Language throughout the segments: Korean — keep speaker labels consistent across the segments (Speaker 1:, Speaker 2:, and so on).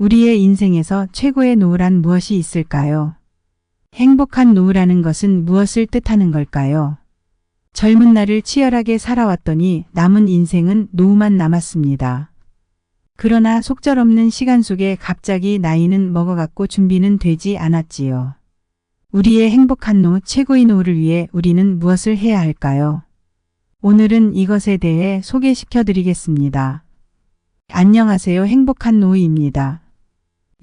Speaker 1: 우리의 인생에서 최고의 노후란 무엇이 있을까요? 행복한 노후라는 것은 무엇을 뜻하는 걸까요? 젊은 날을 치열하게 살아왔더니 남은 인생은 노후만 남았습니다. 그러나 속절없는 시간 속에 갑자기 나이는 먹어갔고 준비는 되지 않았지요. 우리의 행복한 노후, 최고의 노후를 위해 우리는 무엇을 해야 할까요? 오늘은 이것에 대해 소개시켜 드리겠습니다. 안녕하세요. 행복한 노후입니다.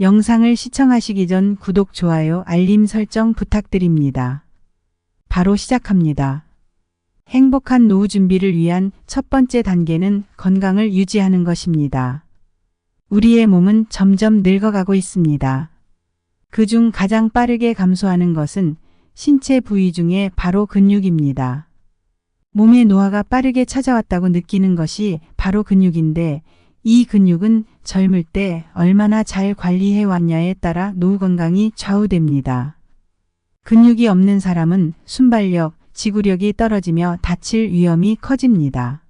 Speaker 1: 영상을 시청하시기 전 구독, 좋아요, 알림 설정 부탁드립니다. 바로 시작합니다. 행복한 노후 준비를 위한 첫 번째 단계는 건강을 유지하는 것입니다. 우리의 몸은 점점 늙어가고 있습니다. 그중 가장 빠르게 감소하는 것은 신체 부위 중에 바로 근육입니다. 몸의 노화가 빠르게 찾아왔다고 느끼는 것이 바로 근육인데 이 근육은 젊을 때 얼마나 잘 관리해 왔냐에 따라 노후 건강이 좌우됩니다. 근육이 없는 사람은 순발력, 지구력이 떨어지며 다칠 위험이 커집니다.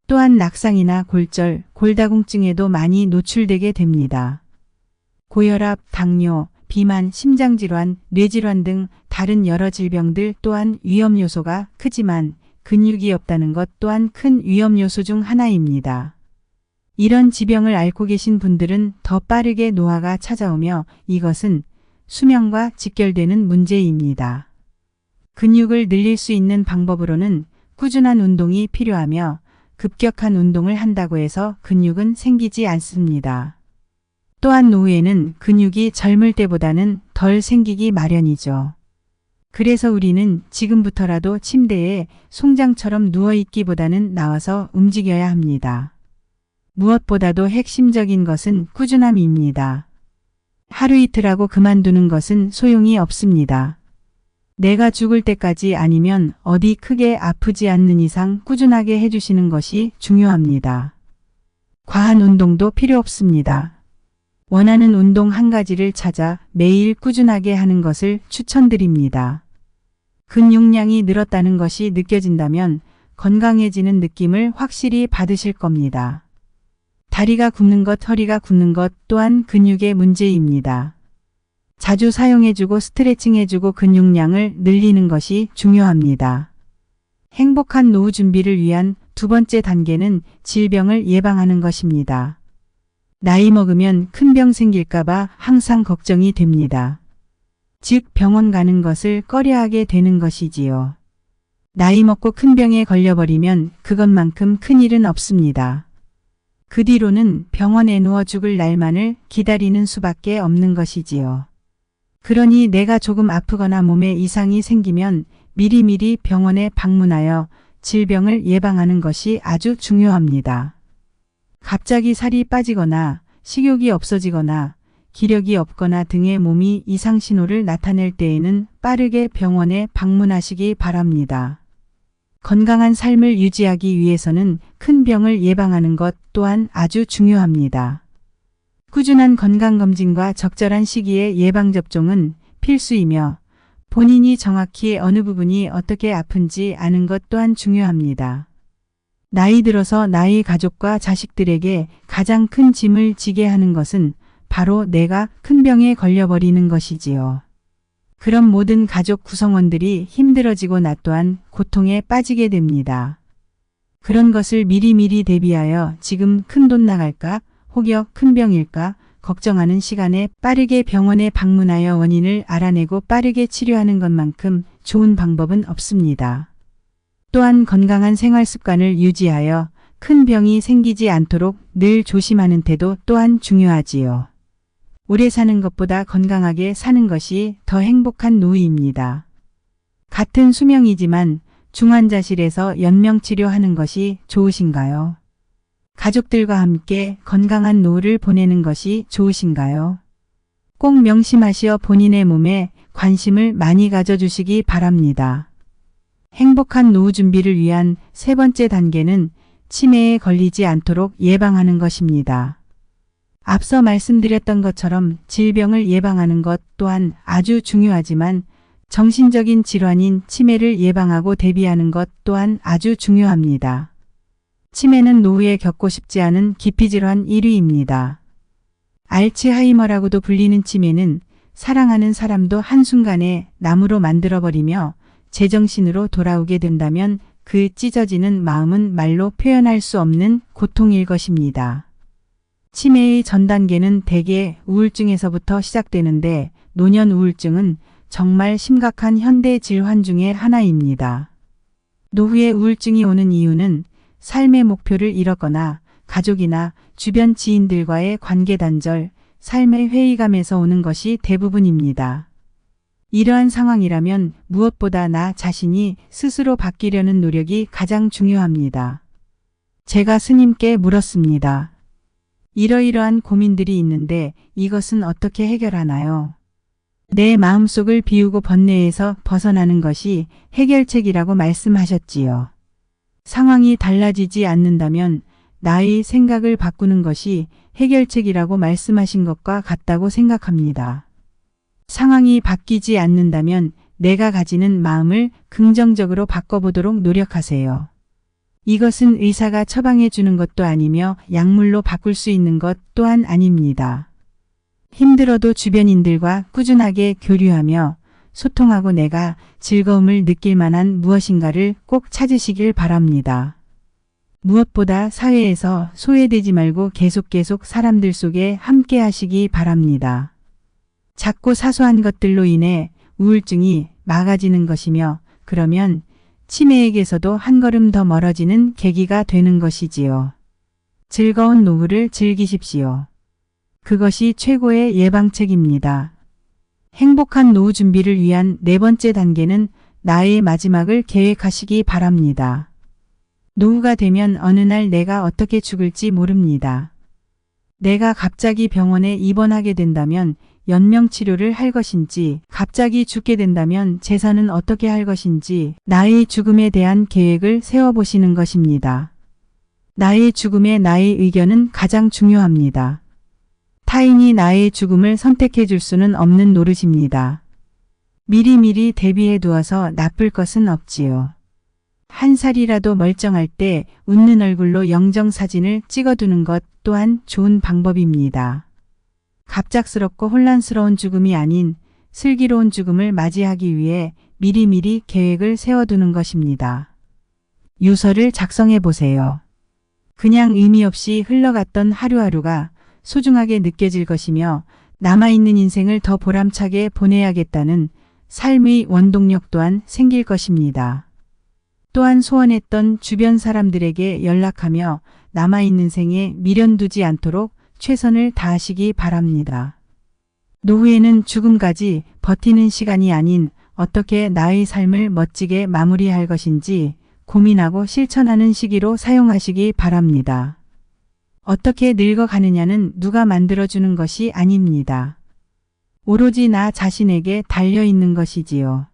Speaker 1: 또한 낙상이나 골절, 골다공증에도 많이 노출되게 됩니다. 고혈압, 당뇨, 비만, 심장질환, 뇌질환 등 다른 여러 질병들 또한 위험 요소가 크지만 근육이 없다는 것 또한 큰 위험 요소 중 하나입니다. 이런 지병을 앓고 계신 분들은 더 빠르게 노화가 찾아오며 이것은 수명과 직결되는 문제입니다. 근육을 늘릴 수 있는 방법으로는 꾸준한 운동이 필요하며 급격한 운동을 한다고 해서 근육은 생기지 않습니다. 또한 노후에는 근육이 젊을 때보다는 덜 생기기 마련이죠. 그래서 우리는 지금부터라도 침대에 송장처럼 누워있기보다는 나와서 움직여야 합니다. 무엇보다도 핵심적인 것은 꾸준함입니다. 하루 이틀 하고 그만두는 것은 소용이 없습니다. 내가 죽을 때까지 아니면 어디 크게 아프지 않는 이상 꾸준하게 해주시는 것이 중요합니다. 과한 운동도 필요 없습니다. 원하는 운동 한 가지를 찾아 매일 꾸준하게 하는 것을 추천드립니다. 근육량이 늘었다는 것이 느껴진다면 건강해지는 느낌을 확실히 받으실 겁니다. 다리가 굽는 것, 허리가 굽는 것 또한 근육의 문제입니다. 자주 사용해주고 스트레칭해주고 근육량을 늘리는 것이 중요합니다. 행복한 노후 준비를 위한 두 번째 단계는 질병을 예방하는 것입니다. 나이 먹으면 큰 병 생길까봐 항상 걱정이 됩니다. 즉 병원 가는 것을 꺼려하게 되는 것이지요. 나이 먹고 큰 병에 걸려버리면 그것만큼 큰일은 없습니다. 그 뒤로는 병원에 누워 죽을 날만을 기다리는 수밖에 없는 것이지요. 그러니 내가 조금 아프거나 몸에 이상이 생기면 미리미리 병원에 방문하여 질병을 예방하는 것이 아주 중요합니다. 갑자기 살이 빠지거나 식욕이 없어지거나 기력이 없거나 등의 몸이 이상 신호를 나타낼 때에는 빠르게 병원에 방문하시기 바랍니다. 건강한 삶을 유지하기 위해서는 큰 병을 예방하는 것 또한 아주 중요합니다. 꾸준한 건강검진과 적절한 시기에 예방접종은 필수이며 본인이 정확히 어느 부분이 어떻게 아픈지 아는 것 또한 중요합니다. 나이 들어서 나의 가족과 자식들에게 가장 큰 짐을 지게 하는 것은 바로 내가 큰 병에 걸려버리는 것이지요. 그럼 모든 가족 구성원들이 힘들어지고 나 또한 고통에 빠지게 됩니다. 그런 것을 미리미리 대비하여 지금 큰 돈 나갈까? 혹여 큰 병일까? 걱정하는 시간에 빠르게 병원에 방문하여 원인을 알아내고 빠르게 치료하는 것만큼 좋은 방법은 없습니다. 또한 건강한 생활 습관을 유지하여 큰 병이 생기지 않도록 늘 조심하는 태도 또한 중요하지요. 오래 사는 것보다 건강하게 사는 것이 더 행복한 노후입니다. 같은 수명이지만 중환자실에서 연명치료하는 것이 좋으신가요? 가족들과 함께 건강한 노후를 보내는 것이 좋으신가요? 꼭 명심하시어 본인의 몸에 관심을 많이 가져주시기 바랍니다. 행복한 노후 준비를 위한 세 번째 단계는 치매에 걸리지 않도록 예방하는 것입니다. 앞서 말씀드렸던 것처럼 질병을 예방하는 것 또한 아주 중요하지만 정신적인 질환인 치매를 예방하고 대비하는 것 또한 아주 중요합니다. 치매는 노후에 겪고 싶지 않은 기피질환 1위입니다. 알츠하이머라고도 불리는 치매는 사랑하는 사람도 한순간에 나무로 만들어버리며 제정신으로 돌아오게 된다면 그 찢어지는 마음은 말로 표현할 수 없는 고통일 것입니다. 치매의 전 단계는 대개 우울증에서부터 시작되는데 노년 우울증은 정말 심각한 현대 질환 중의 하나입니다. 노후에 우울증이 오는 이유는 삶의 목표를 잃었거나 가족이나 주변 지인들과의 관계 단절, 삶의 회의감에서 오는 것이 대부분입니다. 이러한 상황이라면 무엇보다 나 자신이 스스로 바뀌려는 노력이 가장 중요합니다. 제가 스님께 물었습니다. 이러이러한 고민들이 있는데 이것은 어떻게 해결하나요? 내 마음속을 비우고 번뇌에서 벗어나는 것이 해결책이라고 말씀하셨지요. 상황이 달라지지 않는다면 나의 생각을 바꾸는 것이 해결책이라고 말씀하신 것과 같다고 생각합니다. 상황이 바뀌지 않는다면 내가 가지는 마음을 긍정적으로 바꿔보도록 노력하세요. 이것은 의사가 처방해 주는 것도 아니며 약물로 바꿀 수 있는 것 또한 아닙니다. 힘들어도 주변인들과 꾸준하게 교류하며 소통하고 내가 즐거움을 느낄 만한 무엇인가를 꼭 찾으시길 바랍니다. 무엇보다 사회에서 소외되지 말고 계속 사람들 속에 함께 하시기 바랍니다. 작고 사소한 것들로 인해 우울증이 막아지는 것이며 그러면 치매에게서도 한 걸음 더 멀어지는 계기가 되는 것이지요. 즐거운 노후를 즐기십시오. 그것이 최고의 예방책입니다. 행복한 노후 준비를 위한 네 번째 단계는 나의 마지막을 계획하시기 바랍니다. 노후가 되면 어느 날 내가 어떻게 죽을지 모릅니다. 내가 갑자기 병원에 입원하게 된다면 연명치료를 할 것인지, 갑자기 죽게 된다면 재산은 어떻게 할 것인지 나의 죽음에 대한 계획을 세워보시는 것입니다. 나의 죽음에 나의 의견은 가장 중요합니다. 타인이 나의 죽음을 선택해 줄 수는 없는 노릇입니다. 미리미리 대비해 두어서 나쁠 것은 없지요. 한 살이라도 멀쩡할 때 웃는 얼굴로 영정사진을 찍어두는 것 또한 좋은 방법입니다. 갑작스럽고 혼란스러운 죽음이 아닌 슬기로운 죽음을 맞이하기 위해 미리미리 계획을 세워두는 것입니다. 유서를 작성해 보세요. 그냥 의미 없이 흘러갔던 하루하루가 소중하게 느껴질 것이며 남아있는 인생을 더 보람차게 보내야겠다는 삶의 원동력 또한 생길 것입니다. 또한 소원했던 주변 사람들에게 연락하며 남아있는 생에 미련 두지 않도록 최선을 다하시기 바랍니다. 노후에는 죽음까지 버티는 시간이 아닌 어떻게 나의 삶을 멋지게 마무리할 것인지 고민하고 실천하는 시기로 사용하시기 바랍니다. 어떻게 늙어가느냐는 누가 만들어주는 것이 아닙니다. 오로지 나 자신에게 달려있는 것이지요.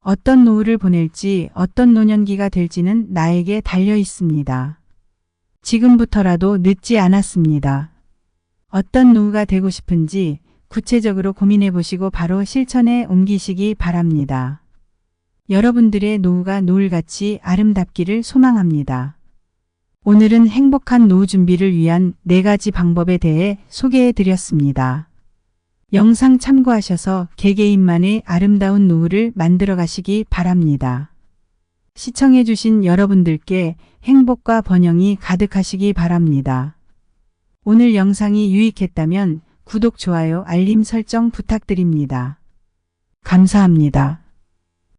Speaker 1: 어떤 노후를 보낼지 어떤 노년기가 될지는 나에게 달려있습니다. 지금부터라도 늦지 않았습니다. 어떤 노후가 되고 싶은지 구체적으로 고민해 보시고 바로 실천에 옮기시기 바랍니다. 여러분들의 노후가 노을같이 아름답기를 소망합니다. 오늘은 행복한 노후 준비를 위한 4가지 방법에 대해 소개해 드렸습니다. 영상 참고하셔서 개개인만의 아름다운 노후를 만들어 가시기 바랍니다. 시청해 주신 여러분들께 행복과 번영이 가득하시기 바랍니다. 오늘 영상이 유익했다면 구독, 좋아요, 알림 설정 부탁드립니다. 감사합니다.